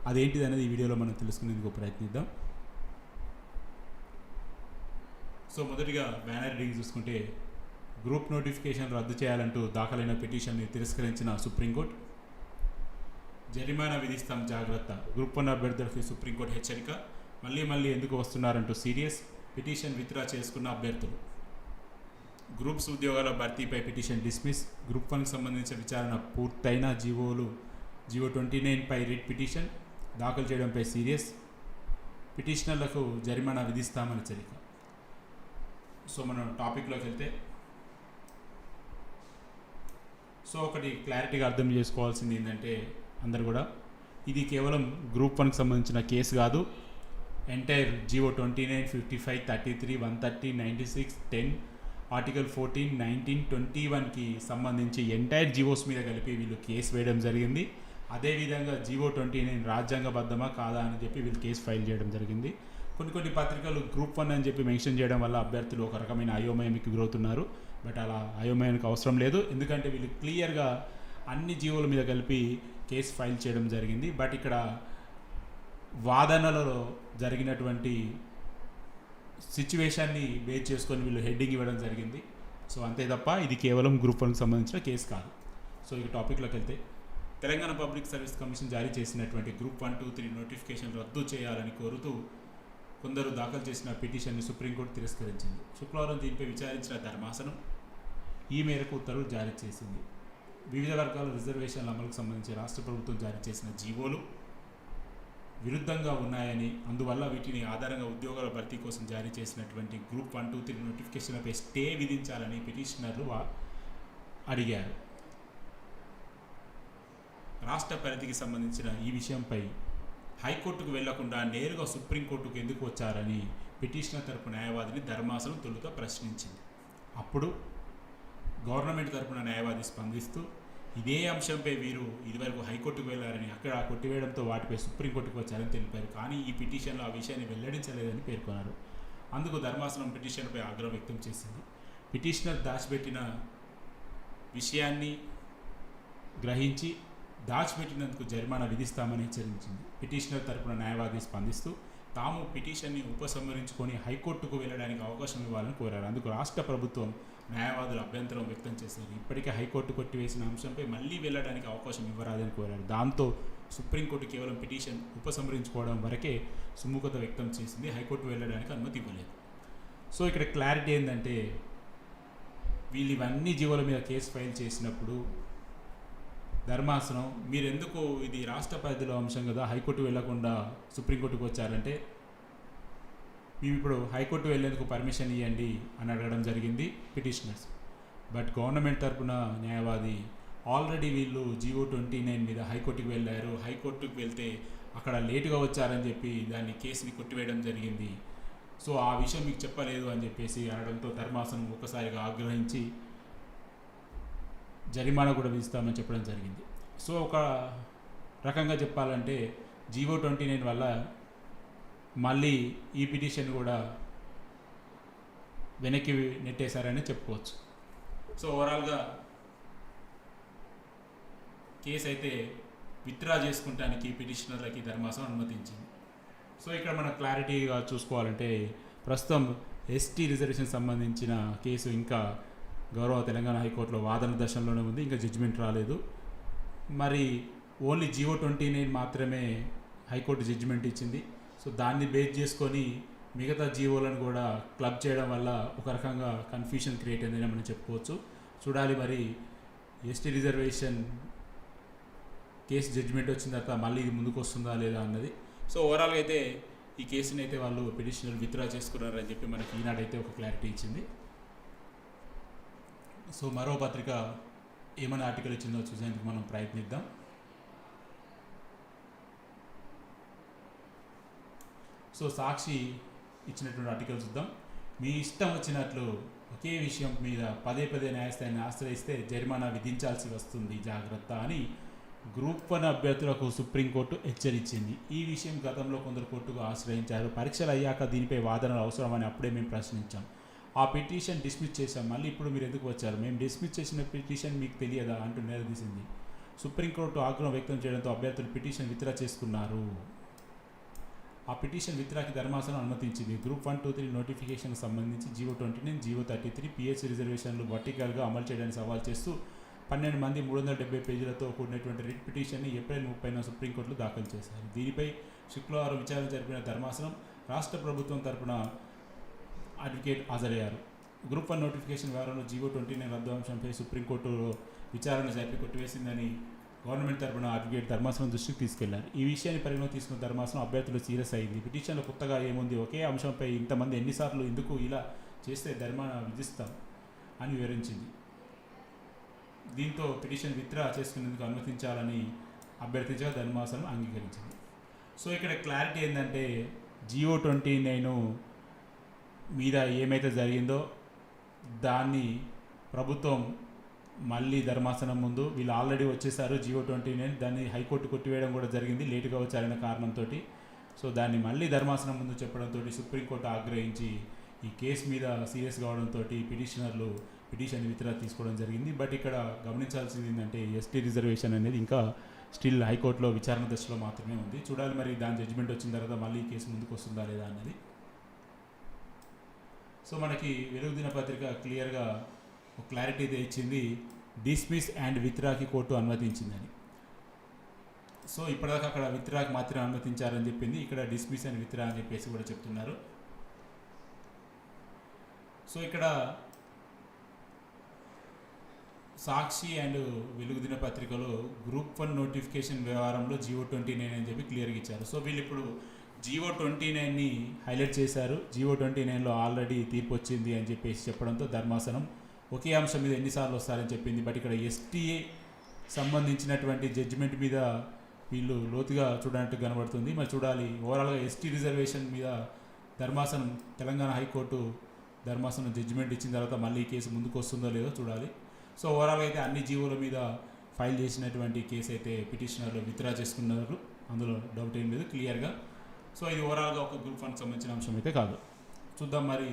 అదేంటిది అనేది ఈ వీడియోలో మనం తెలుసుకునేందుకు ప్రయత్నిద్దాం. సో మొదటిగా బ్యానర్ రీడింగ్ చూసుకుంటే, గ్రూప్ నోటిఫికేషన్ రద్దు చేయాలంటూ దాఖలైన పిటిషన్ని తిరస్కరించిన సుప్రీంకోర్టు. జరిమానా విధిస్తాం జాగ్రత్త, గ్రూప్ 1 అభ్యర్థులకి సుప్రీంకోర్టు హెచ్చరిక. మళ్ళీ ఎందుకు వస్తున్నారంటూ సీరియస్. పిటిషన్ విత్డ్రా చేసుకున్న అభ్యర్థులు. గ్రూప్స్ ఉద్యోగాల భర్తీపై పిటిషన్ డిస్మిస్. గ్రూప్ 1కి సంబంధించిన విచారణ పూర్తయిన జీవో 29పై రిట్ పిటిషన్ దాఖలు చేయడంపై సీరియస్. పిటిషనర్లకు జరిమానా విధిస్తామని హెచ్చరిక. సో మనం టాపిక్లోకి వెళ్తే, సో ఒకటి క్లారిటీగా అర్థం చేసుకోవాల్సింది ఏంటంటే అందరు కూడా, ఇది కేవలం గ్రూప్ 1కి సంబంధించిన కేసు కాదు. ఎంటైర్ జీవో 29, 55, 33, 130, 96, 10, ఆర్టికల్ 14, 19, 21కి సంబంధించి ఎంటైర్ జీవోస్ మీద కలిపి వీళ్ళు కేసు వేయడం జరిగింది. అదేవిధంగా జీవో 29 రాజ్యాంగబద్ధమా కాదా అని చెప్పి వీళ్ళు కేసు ఫైల్ చేయడం జరిగింది. కొన్ని పత్రికలు గ్రూప్ 1 అని చెప్పి మెన్షన్ చేయడం వల్ల అభ్యర్థులు ఒక రకమైన అయోమయానికి గురవుతున్నారు. బట్ అలా అయోమయానికి అవసరం లేదు, ఎందుకంటే వీళ్ళు క్లియర్గా అన్ని జీవోల మీద కలిపి కేసు ఫైల్ చేయడం జరిగింది. బట్ ఇక్కడ వాదనలలో జరిగినటువంటి సిచ్యువేషన్ని బేస్ చేసుకొని వీళ్ళు హెడ్డింగ్ ఇవ్వడం జరిగింది. సో అంతే తప్ప ఇది కేవలం గ్రూప్ 1కి సంబంధించిన కేసు కాదు. సో ఈ టాపిక్లోకి వెళ్తే, తెలంగాణ పబ్లిక్ సర్వీస్ కమిషన్ జారీ చేసినటువంటి గ్రూప్ 1, 2, 3 నోటిఫికేషన్ రద్దు చేయాలని కోరుతూ కొందరు దాఖలు చేసిన పిటిషన్ని సుప్రీంకోర్టు తిరస్కరించింది. శుక్రవారం దీనిపై విచారించిన ధర్మాసనం ఈ మేరకు ఉత్తర్వులు జారీ చేసింది. వివిధ వర్గాల రిజర్వేషన్ల అమలుకు సంబంధించి రాష్ట్ర ప్రభుత్వం జారీ చేసిన జీవోలు విరుద్ధంగా ఉన్నాయని, అందువల్ల వీటిని ఆధారంగా ఉద్యోగాల భర్తీ కోసం జారీ చేసినటువంటి గ్రూప్ 1, 2, 3 నోటిఫికేషన్లపై స్టే విధించాలని పిటిషనర్లు అడిగారు. రాష్ట్ర పరిధికి సంబంధించిన ఈ విషయంపై హైకోర్టుకు వెళ్లకుండా నేరుగా సుప్రీంకోర్టుకు ఎందుకు వచ్చారని పిటిషనర్ తరపు న్యాయవాదిని ధర్మాసనం తొలుత ప్రశ్నించింది. అప్పుడు గవర్నమెంట్ తరపున న్యాయవాది స్పందిస్తూ, ఇదే అంశంపై వీరు ఇదివరకు హైకోర్టుకు వెళ్లారని, అక్కడ కొట్టివేయడంతో వాటిపై సుప్రీంకోర్టుకు వచ్చారని తెలిపారు. కానీ ఈ పిటిషన్లో ఆ విషయాన్ని వెల్లడించలేదని పేర్కొన్నారు. అందుకు ధర్మాసనం పిటిషన్పై ఆగ్రహం వ్యక్తం చేసింది. పిటిషనర్ దాచిపెట్టిన విషయాన్ని గ్రహించి దాచిపెట్టినందుకు జరిమానా విధిస్తామని హెచ్చరించింది. పిటిషనర్ తరపున న్యాయవాది స్పందిస్తూ, తాము పిటిషన్ని ఉపసంహరించుకొని హైకోర్టుకు వెళ్లడానికి అవకాశం ఇవ్వాలని కోరారు. అందుకు రాష్ట్ర ప్రభుత్వం న్యాయవాదులు అభ్యంతరం వ్యక్తం చేశారు. ఇప్పటికే హైకోర్టు కొట్టివేసిన అంశంపై మళ్లీ వెళ్లడానికి అవకాశం ఇవ్వరాదని కోరారు. దాంతో సుప్రీంకోర్టు కేవలం పిటిషన్ ఉపసంహరించుకోవడం వరకే సుముఖత వ్యక్తం చేసింది, హైకోర్టు వెళ్లడానికి అనుమతి ఇవ్వలేదు. సో ఇక్కడ క్లారిటీ ఏంటంటే, వీళ్ళు ఇవన్నీ జీవోల మీద కేసు ఫైల్ చేసినప్పుడు ధర్మాసనం, మీరెందుకు ఇది రాష్ట్ర పరిధిలో అంశం కదా, హైకోర్టు వెళ్లకుండా సుప్రీంకోర్టుకు వచ్చారంటే, మేము ఇప్పుడు హైకోర్టు వెళ్లేందుకు పర్మిషన్ ఇవ్వండి అని అడగడం జరిగింది పిటిషనర్స్. బట్ గవర్నమెంట్ తరపున న్యాయవాది, ఆల్రెడీ వీళ్ళు జీవో 29 మీద హైకోర్టుకు వెళ్ళారు, హైకోర్టుకు వెళ్తే అక్కడ లేటుగా వచ్చారని చెప్పి దాన్ని కేసుని కొట్టివేయడం జరిగింది, సో ఆ విషయం మీకు చెప్పలేదు అని చెప్పేసి అనడంతో ధర్మాసనం ఒక్కసారిగా ఆగ్రహించి జరిమానా కూడా విధిస్తామని చెప్పడం జరిగింది. సో ఒక రకంగా చెప్పాలంటే జీవో 29 వల్ల మళ్ళీ ఈ పిటిషన్ కూడా వెనక్కి నెట్టేశారని చెప్పుకోవచ్చు. సో ఓవరాల్గా కేసు అయితే విత్డ్రా చేసుకుంటానికి పిటిషనర్లకి ధర్మాసనం అనుమతించింది. సో ఇక్కడ మనం క్లారిటీగా చూసుకోవాలంటే, ప్రస్తుతం ఎస్టీ రిజర్వేషన్ సంబంధించిన కేసు ఇంకా గౌరవ తెలంగాణ హైకోర్టులో వాదన దశలోనే ఉంది, ఇంకా జడ్జిమెంట్ రాలేదు. మరి ఓన్లీ జీవో 29 మాత్రమే హైకోర్టు జడ్జిమెంట్ ఇచ్చింది. సో దాన్ని బేస్ చేసుకొని మిగతా జీవోలను కూడా క్లబ్ చేయడం వల్ల ఒక రకంగా కన్ఫ్యూషన్ క్రియేట్ అయిందని మనం చెప్పుకోవచ్చు. చూడాలి మరి ఎస్టీ రిజర్వేషన్ కేసు జడ్జిమెంట్ వచ్చిన తర్వాత మళ్ళీ ఇది ముందుకు వస్తుందా లేదా అన్నది. సో ఓవరాల్గా అయితే ఈ కేసుని అయితే వాళ్ళు పిటిషనర్ విత్డ్రా చేసుకున్నారని చెప్పి మనకి ఈనాడైతే ఒక క్లారిటీ ఇచ్చింది. సో మరో పత్రిక ఏమైనా ఆర్టికల్ ఇచ్చిందో చూసేందుకు మనం ప్రయత్నిద్దాం. సో సాక్షి ఇచ్చినటువంటి ఆర్టికల్ చూద్దాం. మీ ఇష్టం వచ్చినట్లు ఒకే విషయం మీద పదే న్యాయస్థానాన్ని ఆశ్రయిస్తే జరిమానా విధించాల్సి వస్తుంది, జాగ్రత్త అని గ్రూప్ 1 అభ్యర్థులకు సుప్రీంకోర్టు హెచ్చరించింది. ఈ విషయం గతంలో కొందరు కోర్టుకు ఆశ్రయించారు. పరీక్షలు అయ్యాక దీనిపై వాదనలు అవసరమని అప్పుడే మేము ప్రశ్నించాం. ఆ పిటిషన్ డిస్మిస్ చేశాం. మళ్ళీ ఇప్పుడు మీరు ఎందుకు వచ్చారు? మేము డిస్మిస్ చేసిన పిటిషన్ మీకు తెలియదా అంటూ నిలదీసింది. సుప్రీంకోర్టు ఆగ్రహం వ్యక్తం చేయడంతో అభ్యర్థులు పిటిషన్ విత్డ్రా చేసుకున్నారు. ఆ పిటిషన్ విత్డ్రాకి ధర్మాసనం అనుమతించింది. గ్రూప్ 1, 2, 3 నోటిఫికేషన్కి సంబంధించి జీవో 29, జీవో 33 పిహెచ్ రిజర్వేషన్లు వర్టికల్గా అమలు చేయడానికి సవాల్ చేస్తూ 12 మంది 370 పేజీలతో కూడినటువంటి రిట్ పిటిషన్ని ఏప్రిల్ 30న సుప్రీంకోర్టులో దాఖలు చేశారు. దీనిపై శుక్రవారం విచారణ జరిపిన ధర్మాసనం రాష్ట్ర ప్రభుత్వం తరపున అడ్వకేట్ హాజరయ్యారు. గ్రూప్ 1 నోటిఫికేషన్ వ్యవహారంలో జీవో 29 రద్దు అంశంపై సుప్రీంకోర్టులో విచారణ జరిపి కొట్టివేసిందని గవర్నమెంట్ తరపున అడ్వకేట్ ధర్మాసనం దృష్టికి తీసుకెళ్లారు. ఈ విషయాన్ని పరిగణలోకి తీసుకున్న ధర్మాసనం అభ్యర్థులు సీరియస్ అయింది. పిటిషన్లో కొత్తగా ఏముంది, ఒకే అంశంపై ఇంతమంది ఎన్నిసార్లు ఎందుకు ఇలా చేస్తే ధర్మాన విధిస్తాం అని వివరించింది. దీంతో పిటిషన్ విత్డ్రా చేసుకునేందుకు అనుమతించాలని అభ్యర్థించగా ధర్మాసనం అంగీకరించింది. సో ఇక్కడ క్లారిటీ ఏంటంటే జీవో 29 మీద ఏమైతే జరిగిందో దాన్ని ప్రభుత్వం మళ్ళీ ధర్మాసనం ముందు వీళ్ళు ఆల్రెడీ వచ్చేసారు జీవో 29, దాన్ని హైకోర్టు కొట్టివేయడం కూడా జరిగింది లేటుగా వచ్చారనే కారణంతో. సో దాన్ని మళ్ళీ ధర్మాసనం ముందు చెప్పడంతో సుప్రీంకోర్టు ఆగ్రహించి ఈ కేసు మీద సీరియస్ కావడంతో పిటిషనర్లు పిటిషన్ విత్డ్రా తీసుకోవడం జరిగింది. బట్ ఇక్కడ గమనించాల్సింది ఏంటంటే ఎస్టీ రిజర్వేషన్ అనేది ఇంకా స్టిల్ హైకోర్టులో విచారణ దశలో మాత్రమే ఉంది. చూడాలి మరి దాని జడ్జిమెంట్ వచ్చిన తర్వాత మళ్ళీ ఈ కేసు ముందుకు వస్తుందా లేదా అన్నది. సో మనకి వెలుగు దినపత్రిక క్లియర్గా ఒక క్లారిటీ అయితే ఇచ్చింది, డిస్మిస్ అండ్ విత్డ్రాకి కోర్టు అనుమతించిందని. సో ఇప్పటిదాకా అక్కడ విత్డ్రాకి మాత్రమే అనుమతించారని చెప్పింది, ఇక్కడ డిస్మిస్ అండ్ విత్డ్రా అని చెప్పేసి కూడా చెప్తున్నారు. సో ఇక్కడ సాక్షి అండ్ వెలుగు దినపత్రికలో గ్రూప్ 1 నోటిఫికేషన్ వ్యవహారంలో జీవో 29 అని చెప్పి క్లియర్గా ఇచ్చారు. సో వీళ్ళు ఇప్పుడు జీవో 29ని హైలైట్ చేశారు. జీవో 29లో ఆల్రెడీ తీర్పు వచ్చింది అని చెప్పేసి చెప్పడంతో ధర్మాసనం ఒకే అంశం మీద ఎన్నిసార్లు వస్తారని చెప్పింది. బట్ ఇక్కడ ఎస్టీఏ సంబంధించినటువంటి జడ్జిమెంట్ మీద వీళ్ళు లోతుగా చూడనట్టు కనబడుతుంది. మరి చూడాలి ఓవరాల్గా ఎస్టీ రిజర్వేషన్ మీద ధర్మాసనం తెలంగాణ హైకోర్టు ధర్మాసనం జడ్జిమెంట్ ఇచ్చిన తర్వాత మళ్ళీ ఈ కేసు ముందుకు వస్తుందో లేదో చూడాలి. సో ఓవరాల్గా అయితే అన్ని జీవోల మీద ఫైల్ చేసినటువంటి కేసు అయితే పిటిషనర్లు విత్డ్రా చేసుకున్నారు, అందులో డౌట్ ఏం లేదు క్లియర్గా. సో ఇది ఓవరాల్గా ఒక గ్రూప్ 1కి సంబంధించిన అంశం అయితే కాదు. చూద్దాం మరి